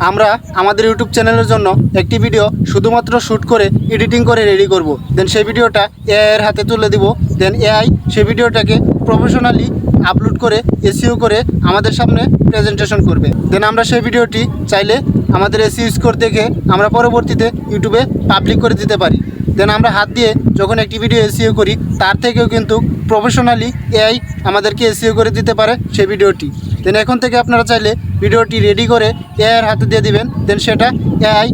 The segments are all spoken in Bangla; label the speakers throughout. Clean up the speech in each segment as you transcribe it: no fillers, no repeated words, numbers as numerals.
Speaker 1: আমরা আমাদের ইউটিউব চ্যানেলের জন্য একটি ভিডিও শুধুমাত্র শ্যুট করে এডিটিং করে রেডি করব। দেন সেই ভিডিওটা এআই এর হাতে তুলে দিব। দেন এআই সেই ভিডিওটাকে প্রফেশনালি আপলোড করে এসইও করে আমাদের সামনে প্রেজেন্টেশন করবে। দেন আমরা সেই ভিডিওটি চাইলে আমাদের এসইও স্কোর দেখে আমরা পরবর্তীতে ইউটিউবে পাবলিক করে দিতে পারি। দেন আমরা হাত দিয়ে যখন একটি ভিডিও এসইও করি তার থেকেও কিন্তু প্রফেশনালি এআই আমাদেরকে এসইও করে দিতে পারে সেই ভিডিওটি। দেন এখন থেকে আপনারা চাইলে ভিডিওটি রেডি করে এআই এর হাতে দিয়ে দিবেন। দেন সেটা AI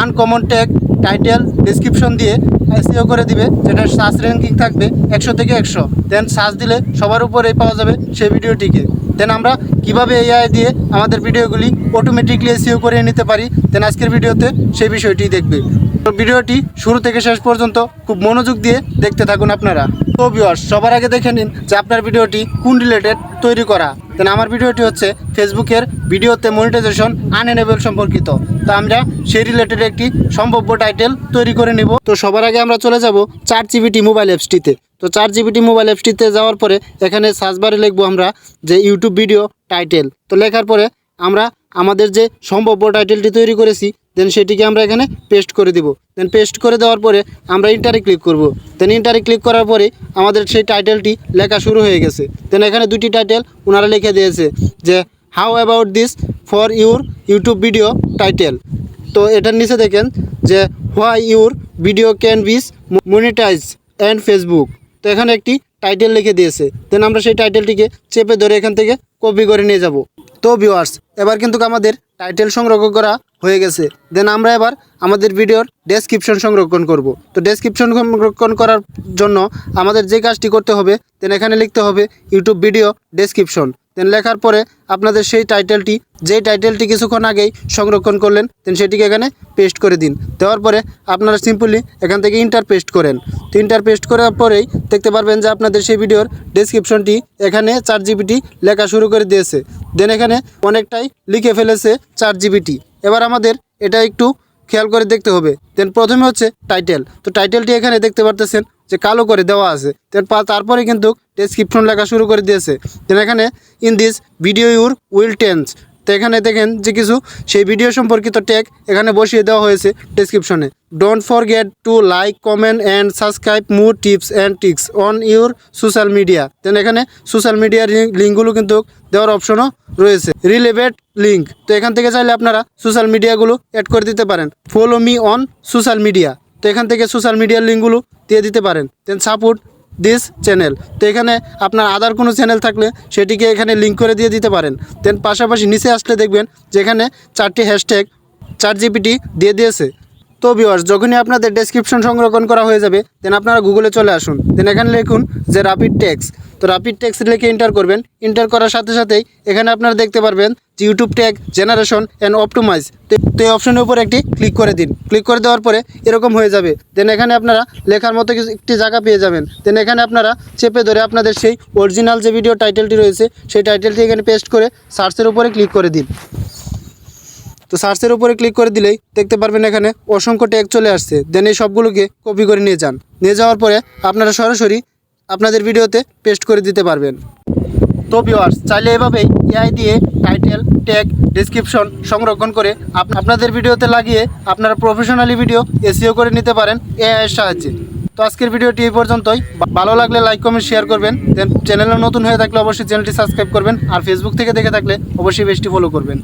Speaker 1: uncommon tag, title, description দিয়ে এসইও করে দিবে, যেটা সার্চ র্যাঙ্কিং থাকবে 100 থেকে 100। দেন সার্চ দিলে সবার উপরেই পাওয়া যাবে সেই ভিডিওটিকে। দেন আমরা কিভাবে এআই দিয়ে আমাদের ভিডিওগুলি অটোমেটিকলি এসইও করে নিতে পারি, দেন আজকের ভিডিওতে সেই বিষয়টি দেখবে। তো ভিডিওটি শুরু থেকে শেষ পর্যন্ত খুব মনোযোগ দিয়ে দেখতে থাকুন আপনারা। তো ভিউয়ার্স, সবার আগে দেখে নিন যে আপনার ভিডিওটি কোন রিলেটেড তৈরি করা। দেন আমার ভিডিওটি হচ্ছে ফেসবুকের ভিডিওতে মনিটাইজেশন আনএনেবল সম্পর্কিত। তো আমরা সেই রিলেটেড একটি সম্ভাব্য টাইটেল তৈরি করে নিব। তো সবার আগে আমরা চলে যাব ChatGPT মোবাইল অ্যাপসটিতে। তো ChatGPT মোবাইল অ্যাপসটিতে যাওয়ার পরে এখানে সার্চ বারে লিখবো আমরা যে ইউটিউব ভিডিও টাইটেল। তো লেখার পরে আমরা আমাদের যে সম্ভাব্য টাইটেলটি তৈরি করেছি দেন সেটিকে আমরা এখানে পেস্ট করে দিব। দেন পেস্ট করে দেওয়ার পরে আমরা ইন্টারে ক্লিক করব। দেন ইন্টারে ক্লিক করার পরে আমাদের সেই টাইটেলটি লেখা শুরু হয়ে গেছে। দেন এখানে দুটি টাইটেল ওনারা লিখে দিয়েছে যে how about this for your YouTube video title. তো এটার নিচে দেখেন যে হোয়াই ইউর ভিডিও ক্যান বিস মনিটাইজ অ্যান্ড ফেসবুক। তো এখানে একটি টাইটেল লিখে দিয়েছে। দেন আমরা সেই টাইটেলটিকে চেপে ধরে এখান থেকে কপি করে নিয়ে যাব। তো ভিউয়ার্স, এবার কিন্তু আমাদের টাইটেল সংরক্ষণ করা হয়ে গেছে। দেন আমরা এবার আমাদের ভিডিওর ডেসক্রিপশন সংরক্ষণ করব। তো ডেসক্রিপশন সংরক্ষণ করার জন্য আমাদের যে কাজটি করতে হবে দেন এখানে লিখতে হবে ইউটিউব ভিডিও ডেসক্রিপশন। দেন লেখার পরে আপনাদের সেই টাইটেলটি যেই টাইটেলটি কিছুক্ষণ আগেই সংরক্ষণ করলেন দেন সেটিকে এখানে পেস্ট করে দিন। দেওয়ার পরে আপনারা সিম্পলি এখান থেকে ইন্টার পেস্ট করেন। তো ইন্টার পেস্ট করার পরেই দেখতে পারবেন যে আপনাদের সেই ভিডিওর ডেসক্রিপশনটি এখানে ChatGPT লেখা শুরু করে দিয়েছে। দেন এখানে অনেকটাই লিখে ফেলেছে ChatGPT। এবার আমাদের এটা একটু খেয়াল করে দেখতে হবে। দেন প্রথমে হচ্ছে টাইটেল। তো টাইটেলটি এখানে দেখতে পারতেছেন যে কালো করে দেওয়া আছে। দেন তারপরে কিন্তু ডেসক্রিপশন লেখা শুরু করে দিয়েছে। দেন এখানে in this video your will tense. তো এখানে দেখেন যে কিছু সেই ভিডিও সম্পর্কিত ট্যাগ এখানে বসিয়ে দেওয়া হয়েছে ডেসক্রিপশনে। Don't forget to like, comment and subscribe more tips and tricks on your social media. Then এখানে সোশ্যাল মিডিয়ার লিঙ্কগুলো কিন্তু দেওয়ার অপশনও রয়েছে, রিলেভেন্ট লিঙ্ক। তো এখান থেকে চাইলে আপনারা সোশ্যাল মিডিয়াগুলো অ্যাড করে দিতে পারেন। Follow me on social media. তো এখান থেকে সোশ্যাল মিডিয়ার লিঙ্কগুলো দিয়ে দিতে পারেন। দেন সাপোর্ট দিস চ্যানেল। তো এখানে আপনার আদার কোনো চ্যানেল থাকলে সেটিকে এখানে লিঙ্ক করে দিয়ে দিতে পারেন। দেন পাশাপাশি নিচে আসলে দেখবেন যেখানে 4টি হ্যাশট্যাগ ChatGPT দিয়ে দিয়েছে। তো ভিউয়ার্স, যখনই আপনাদের ডেসক্রিপশন সংরক্ষণ করা হয়ে যাবে দেন আপনারা গুগলে চলে আসুন। দেন এখানে লিখুন যে র্যাপিড টেক্সট। তো র্যাপিড টেক্সট লিখে এন্টার করবেন। এন্টার করার সাথে সাথেই এখানে আপনারা দেখতে পারবেন যে YouTube tag generation and optimize. তো এই অপশনের উপর একটি ক্লিক করে দিন। ক্লিক করে দেওয়ার পরে এরকম হয়ে যাবে। দেন এখানে আপনারা লেখার মতো একটি জায়গা পেয়ে যাবেন। দেন এখানে আপনারা চেপে ধরে আপনাদের সেই অরিজিনাল যে ভিডিও টাইটেলটি রয়েছে সেই টাইটেলটি এখানে পেস্ট করে সার্চের উপরে ক্লিক করে দিন। তো সার্চের উপরে ক্লিক করে দিলেই দেখতে পারবেন এখানে অসংখ্য ট্যাগ চলে আসছে। দেন এই সবগুলোকে কপি করে নিয়ে যান। নিয়ে যাওয়ার পরে আপনারা সরাসরি আপনাদের ভিডিওতে পেস্ট করে দিতে পারবেন। তো ভিউয়ার্স, চাইলে এভাবেই এআই দিয়ে টাইটেল, ট্যাগ, ডেসক্রিপশন সংরক্ষণ করে আপনাদের ভিডিওতে লাগিয়ে আপনারা প্রফেশনালি ভিডিও এসইও করে নিতে পারেন এআই এর সাহায্যে। তো আজকের ভিডিওটি এই পর্যন্তই। ভালো লাগলে লাইক, কমেন্ট, শেয়ার করবেন। দেন চ্যানেলে নতুন হয়ে থাকলে অবশ্যই চ্যানেলটি সাবস্ক্রাইব করবেন। আর ফেসবুক থেকে দেখে থাকলে অবশ্যই পেজটি ফলো করবেন।